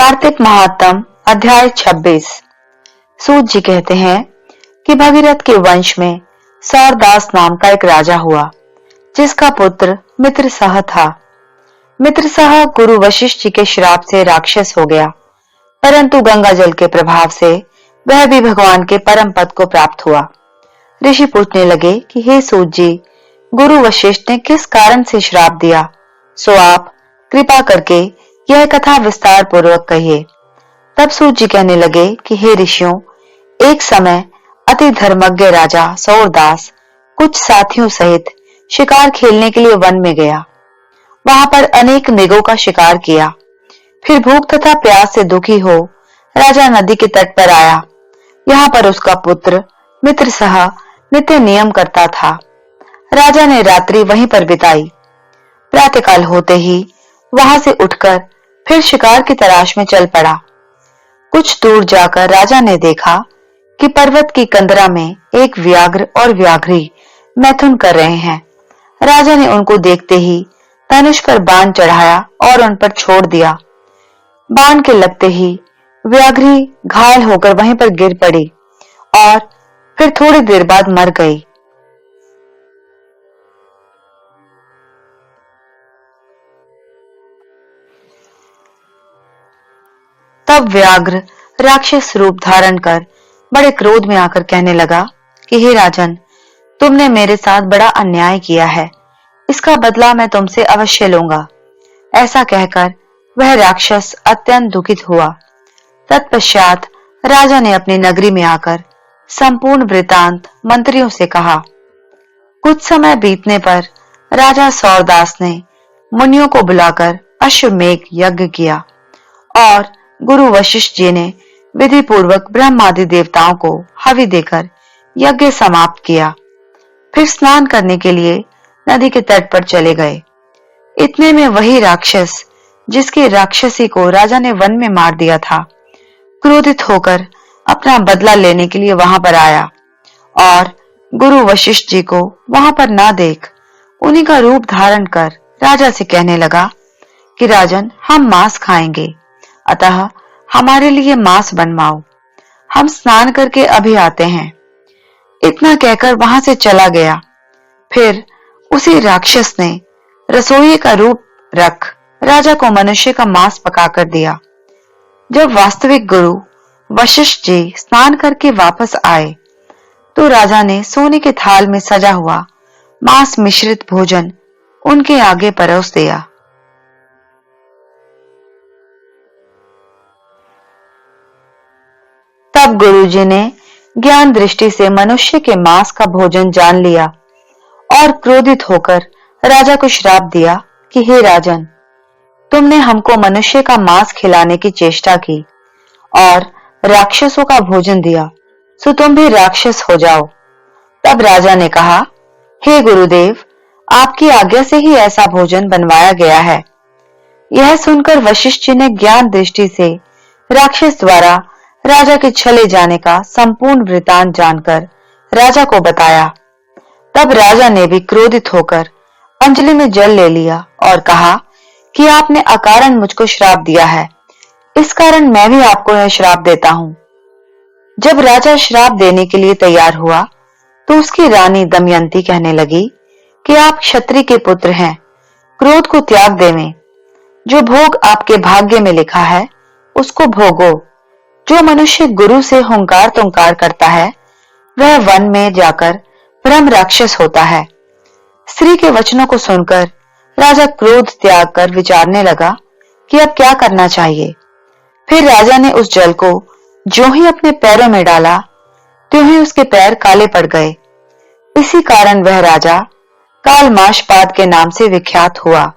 कार्तिक महात्म अध्याय 26। सूत जी कहते हैं कि भगीरथ के वंश में सौरदास नाम का एक राजा हुआ, जिसका पुत्र मित्रसह था। मित्रसह गुरु वशिष्ठ जी के श्राप से राक्षस हो गया, परंतु गंगा जल के प्रभाव से वह भी भगवान के परम पद को प्राप्त हुआ। ऋषि पूछने लगे कि हे सूत जी, गुरु वशिष्ठ ने किस कारण से श्राप दिया, सो आप कृपा करके यह कथा विस्तार पूर्वक कहिए। तब सूत जी कहने लगे कि हे ऋषियों, एक समय अति धर्मज्ञ राजा सौरदास कुछ साथियों सहित शिकार खेलने के लिए वन में गया। वहां पर अनेक मृगों का शिकार किया। फिर भूख तथा प्यास से दुखी हो राजा नदी के तट पर आया। यहाँ पर उसका पुत्र मित्रसह नित्य नियम करता था। राजा ने रात्रि वहीं पर बिताई। प्रातःकाल होते ही वहां से उठकर फिर शिकार की तलाश में चल पड़ा। कुछ दूर जाकर राजा ने देखा कि पर्वत की कंदरा में एक व्याघ्र और व्याघ्री मैथुन कर रहे हैं। राजा ने उनको देखते ही धनुष पर बाण चढ़ाया और उन पर छोड़ दिया। बाण के लगते ही व्याघ्री घायल होकर वहीं पर गिर पड़ी और फिर थोड़ी देर बाद मर गई। तब व्याघ्र राक्षस रूप धारण कर बड़े क्रोध में आकर कहने लगा कि हे राजन, तुमने मेरे साथ बड़ा अन्याय किया है, इसका बदला मैं तुमसे अवश्य लूंगा। ऐसा कहकर वह राक्षस अत्यंत दुखित हुआ। तत्पश्चात राजा ने अपनी नगरी में आकर संपूर्ण वृतांत मंत्रियों से कहा। कुछ समय बीतने पर राजा सौरदास ने मुनियों को बुलाकर अश्वमेघ यज्ञ किया और गुरु वशिष्ठ जी ने विधि पूर्वक ब्रह्मादि देवताओं को हवि देकर यज्ञ समाप्त किया। फिर स्नान करने के लिए नदी के तट पर चले गए। इतने में वही राक्षस जिसकी राक्षसी को राजा ने वन में मार दिया था, क्रोधित होकर अपना बदला लेने के लिए वहां पर आया और गुरु वशिष्ठ जी को वहां पर ना देख उन्हीं का रूप धारण कर राजा से कहने लगा कि राजन, हम मांस खाएंगे, अतः हमारे लिए मांस बनवाओ, हम स्नान करके अभी आते हैं। इतना कहकर वहां से चला गया। फिर उसी राक्षस ने रसोई का रूप रख राजा को मनुष्य का मांस पकाकर दिया। जब वास्तविक गुरु वशिष्ठ जी स्नान करके वापस आए तो राजा ने सोने के थाल में सजा हुआ मांस मिश्रित भोजन उनके आगे परोस दिया। तब गुरुजी ने ज्ञान दृष्टि से मनुष्य के मांस का भोजन जान लिया और क्रोधित होकर राजा को श्राप दिया कि हे राजन, तुमने हमको मनुष्य का मांस खिलाने की चेष्टा की और राक्षसों का भोजन दिया, सो तुम भी राक्षस हो जाओ। तब राजा ने कहा, हे गुरुदेव, आपकी आज्ञा से ही ऐसा भोजन बनवाया गया है। यह सुनकर वशिष्ठ जी ने ज्ञान दृष्टि से राक्षस द्वारा राजा के चले जाने का संपूर्ण वृतांत जानकर राजा को बताया। तब राजा ने भी क्रोधित होकर अंजलि में जल ले लिया और कहा कि आपने अकारण मुझको श्राप दिया है, इस कारण मैं भी आपको यह श्राप देता हूं। जब राजा श्राप देने के लिए तैयार हुआ तो उसकी रानी दमयंती कहने लगी कि आप क्षत्रिय के पुत्र हैं, क्रोध को त्याग देवें। जो भोग आपके भाग्य में लिखा है उसको भोगो। जो मनुष्य गुरु से हुंकार तुंकार करता है वह वन में जाकर ब्रह्म राक्षस होता है। स्त्री के वचनों को सुनकर राजा क्रोध त्याग कर विचारने लगा कि अब क्या करना चाहिए। फिर राजा ने उस जल को जो ही अपने पैरों में डाला त्यों ही उसके पैर काले पड़ गए। इसी कारण वह राजा कालमाशपाद के नाम से विख्यात हुआ।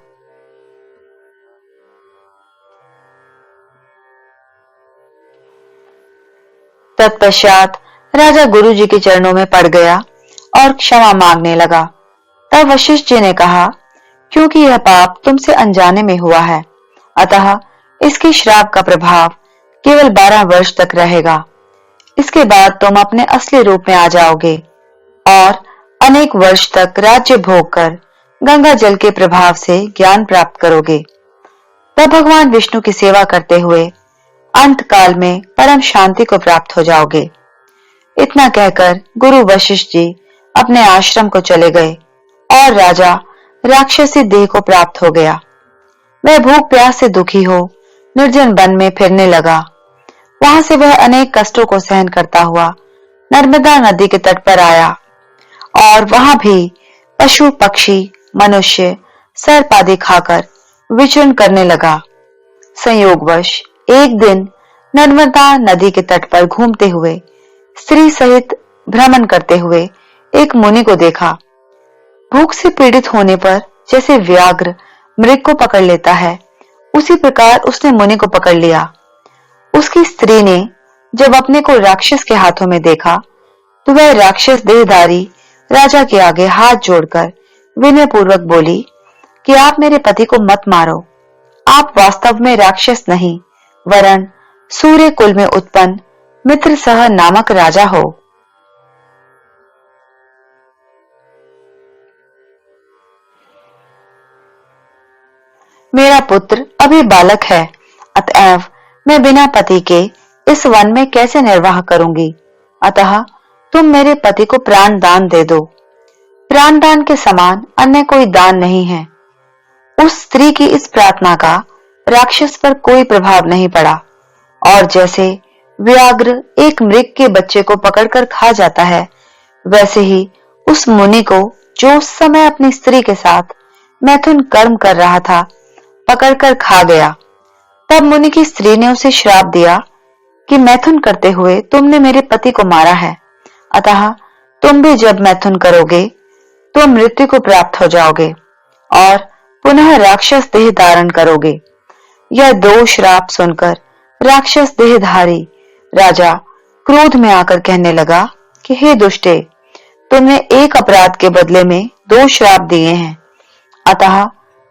तत्पश्चात राजा गुरु जी के चरणों में पड़ गया और क्षमा मांगने लगा। तब वशिष्ठ जी ने कहा, क्योंकि यह पाप तुमसे अनजाने में हुआ है, अतः इसके श्राप का प्रभाव केवल 12 वर्ष तक रहेगा। इसके बाद तुम अपने असली रूप में आ जाओगे और अनेक वर्ष तक राज्य भोग कर गंगा जल के प्रभाव से ज्ञान प्राप्त करोगे। तब भगवान विष्णु की सेवा करते हुए अंत काल में परम शांति को प्राप्त हो जाओगे। इतना कहकर गुरु वशिष्ठ जी अपने आश्रम को चले गए और राजा राक्षसी देह को प्राप्त हो गया। वह भूख प्यास से दुखी हो निर्जन वन में फिरने लगा। वहां से वह अनेक कष्टों को सहन करता हुआ नर्मदा नदी के तट पर आया और वहां भी पशु पक्षी मनुष्य सर्प आदि खाकर विचरण करने लगा। संयोगवश एक दिन नर्मदा नदी के तट पर घूमते हुए स्त्री सहित भ्रमण करते हुए एक मुनि को देखा। भूख से पीड़ित होने पर जैसे व्याघ्र मृग को पकड़ लेता है, उसी प्रकार उसने मुनि को पकड़ लिया। उसकी स्त्री ने जब अपने को राक्षस के हाथों में देखा तो वह राक्षस देहधारी राजा के आगे हाथ जोड़कर विनय पूर्वक बोली कि आप मेरे पति को मत मारो। आप वास्तव में राक्षस नहीं वरन सूर्य कुल में उत्पन्न मित्रसह नामक राजा हो। मेरा पुत्र अभी बालक है, अतएव मैं बिना पति के इस वन में कैसे निर्वाह करूंगी। अतः तुम मेरे पति को प्राण दान दे दो। प्राण दान के समान अन्य कोई दान नहीं है। उस स्त्री की इस प्रार्थना का राक्षस पर कोई प्रभाव नहीं पड़ा और जैसे व्याघ्र एक मृग के बच्चे को पकड़कर खा जाता है, वैसे ही उस मुनि को जो उस समय अपनी स्त्री के साथ मैथुन कर्म कर रहा था पकड़कर खा गया। तब मुनि की स्त्री ने उसे श्राप दिया कि मैथुन करते हुए तुमने मेरे पति को मारा है, अतः तुम भी जब मैथुन करोगे तो मृत्यु को प्राप्त हो जाओगे और पुनः राक्षस देह धारण करोगे। यह दो श्राप सुनकर राक्षस देहधारी राजा क्रोध में आकर कहने लगा कि हे दुष्टे, तुमने एक अपराध के बदले में दो श्राप दिए हैं, अतः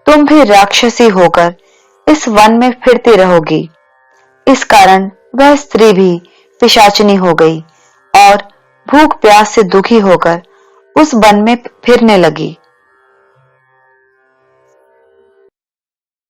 तुम भी राक्षसी होकर इस वन में फिरती रहोगी। इस कारण वह स्त्री भी पिशाचिनी हो गई और भूख प्यास से दुखी होकर उस वन में फिरने लगी।